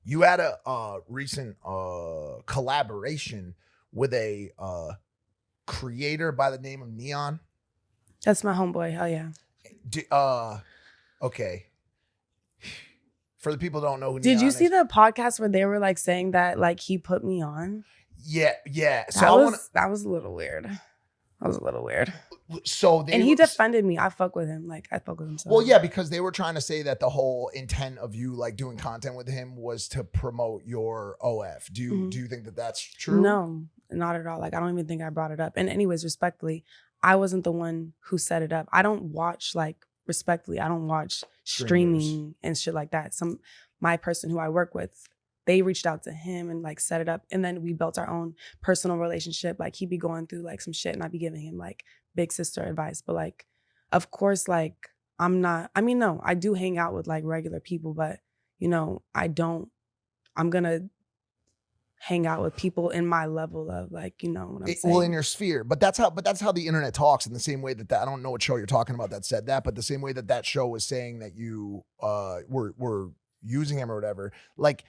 You had a recent collaboration with a creator by the name of N3ON. That's my homeboy. Hell yeah. Okay. For the people who don't know who Did N3ON you see is, the podcast where they were like saying that like he put me on? Yeah. So that was a little weird. That was a little weird. So and he defended me. I fuck with him. Like I fuck with him. So. Well, yeah, because they were trying to say that the whole intent of you like doing content with him was to promote your OF. Do you think that that's true? No, not at all. Like I don't even think I brought it up. And anyways, respectfully, I wasn't the one who set it up. I don't watch respectfully. I don't watch streaming and shit like that. My person who I work with, they reached out to him and like set it up. And then we built our own personal relationship. Like he'd be going through like some shit and I'd be giving him like big sister advice. But like, of course, like no, I do hang out with like regular people, but I'm gonna hang out with people in my level of like, what I'm saying? Well, in your sphere. But that's how the internet talks, in the same way that I don't know what show you're talking about that said that, but the same way that show was saying that you were using him or whatever. Like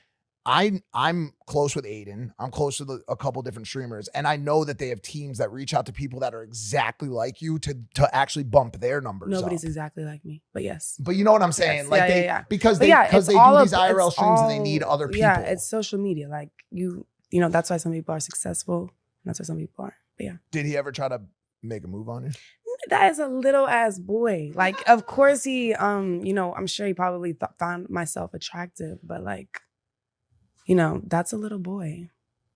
I'm close with Aiden. I'm close to a couple different streamers, and I know that they have teams that reach out to people that are exactly like you to actually bump their numbers. Nobody's up. Exactly like me, but yes. But you know what I'm saying? Yes. Like because they do these IRL streams and they need other people. Yeah, it's social media. Like that's why some people are successful. And that's why some people aren't. But yeah. Did he ever try to make a move on you? That is a little ass boy. Like, of course he, I'm sure he probably found myself attractive, but like. That's a little boy.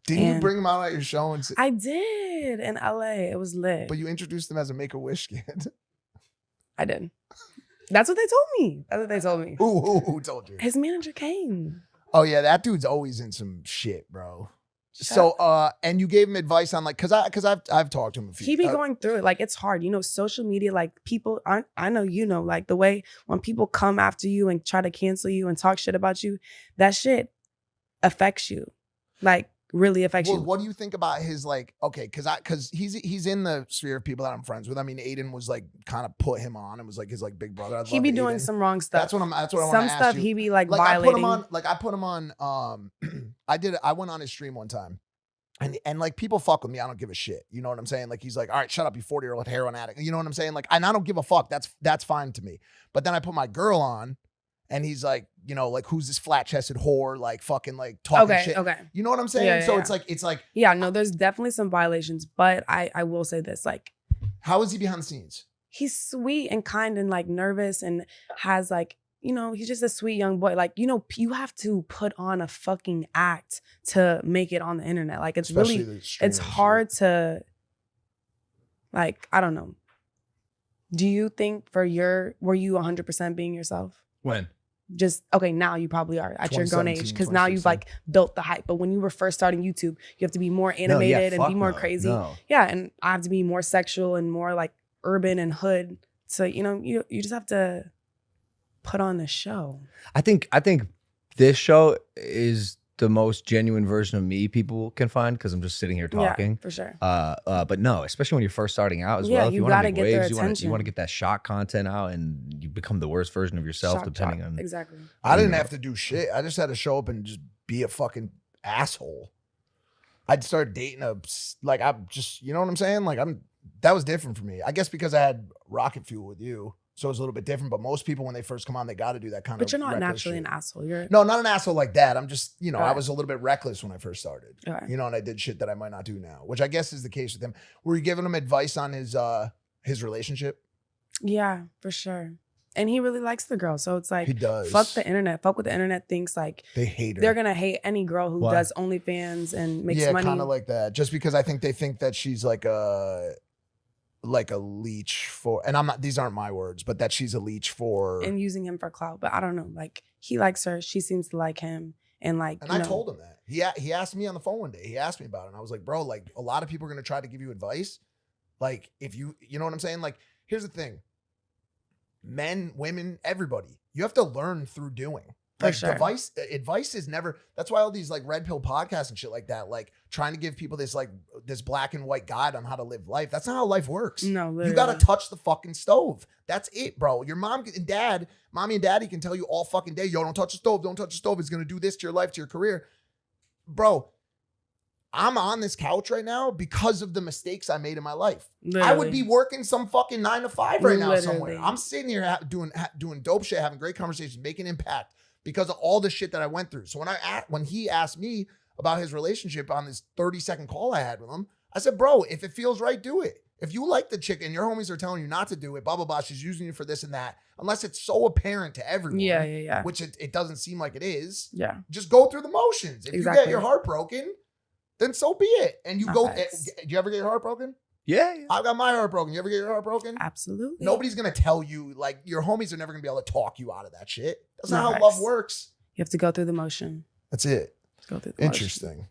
Didn't you bring him out at your show? I did in LA. It was lit. But you introduced him as a Make-A-Wish kid. I did. That's what they told me. Who told you? His manager came. Oh yeah, that dude's always in some shit, bro. So and you gave him advice on like, cause I've talked to him a few. He be going through it. Like it's hard. Social media, like people aren't, I know, like the way when people come after you and try to cancel you and talk shit about you, that shit affects you, like really affects you. What do you think about his like? Okay, because he's in the sphere of people that I'm friends with. I mean, Aiden was like kind of put him on and was like his like big brother. He be doing some wrong stuff. That's what I want to ask you. Some stuff he be like violating. I put him on. I went on his stream one time. And like people fuck with me, I don't give a shit. You know what I'm saying? Like he's like, all right, shut up, you 40-year-old heroin addict. You know what I'm saying? Like, and I don't give a fuck. That's fine to me. But then I put my girl on. And he's like, like, who's this flat-chested whore, like, fucking, like, talking shit. Okay. You know what I'm saying? Yeah, so it's like. Yeah, no, there's definitely some violations, but I will say this, like. How is he behind the scenes? He's sweet and kind and, like, nervous and has, like, he's just a sweet young boy. Like, you have to put on a fucking act to make it on the internet. Like, it's especially it's hard to, like, I don't know. Do you think were you 100% being yourself? When? Now you probably are at your grown age because now you've like built the hype. But when you were first starting YouTube, you have to be more animated and be more crazy. No. Yeah, and I have to be more sexual and more like urban and hood. So you just have to put on the show. I think this show is the most genuine version of me people can find because I'm just sitting here talking. Yeah, for sure. But no, especially when you're first starting out as well. If you want to make waves, you want to get that shock content out, and you become the worst version of yourself depending on. Exactly. I didn't have to do shit. I just had to show up and just be a fucking asshole. I'd start dating I'm just, you know what I'm saying? Like that was different for me. I guess because I had rocket fuel with you. So it's a little bit different, but most people when they first come on, they got to do that kind of. But you're not naturally an asshole. No, not an asshole like that. I'm just, I was a little bit reckless when I first started. And I did shit that I might not do now, which I guess is the case with him. Were you giving him advice on his relationship? Yeah, for sure. And he really likes the girl, so it's like he does. Fuck the internet. Fuck what the internet thinks. Like they hate her. They're gonna hate any girl who does OnlyFans and makes money. Yeah, kind of like that. Just because they think that she's like a leech for, and I'm not, these aren't my words, but that she's a leech for. And using him for clout. But I don't know, like he likes her, she seems to like him. And like, and I told him that. He asked me on the phone one day, he asked me about it. And I was like, bro, like a lot of people are going to try to give you advice. Like if you know what I'm saying? Like, here's the thing. Men, women, everybody, you have to learn through doing. Like advice is never, that's why all these like red pill podcasts and shit like that, like trying to give people this like this black and white guide on how to live life. That's not how life works. No, literally. You got to touch the fucking stove. That's it, bro. Your mommy and daddy can tell you all fucking day, yo, don't touch the stove. Don't touch the stove. It's going to do this to your life, to your career. Bro, I'm on this couch right now because of the mistakes I made in my life. Literally. I would be working some fucking 9 to 5 right now somewhere. I'm sitting here doing dope shit, having great conversations, making impact because of all the shit that I went through. So when he asked me about his relationship on this 30-second call I had with him, I said, bro, if it feels right, do it. If you like the chick and your homies are telling you not to do it, blah, blah, blah, she's using you for this and that, unless it's so apparent to everyone, which it doesn't seem like it is, just go through the motions. If you get your heart broken, then so be it. And you do you ever get your heart broken? Yeah. I got my heart broken. You ever get your heart broken? Absolutely. Nobody's going to tell you, like, your homies are never going to be able to talk you out of that shit. That's not how love works. You have to go through the motion. That's it. Go through the Interesting. motion.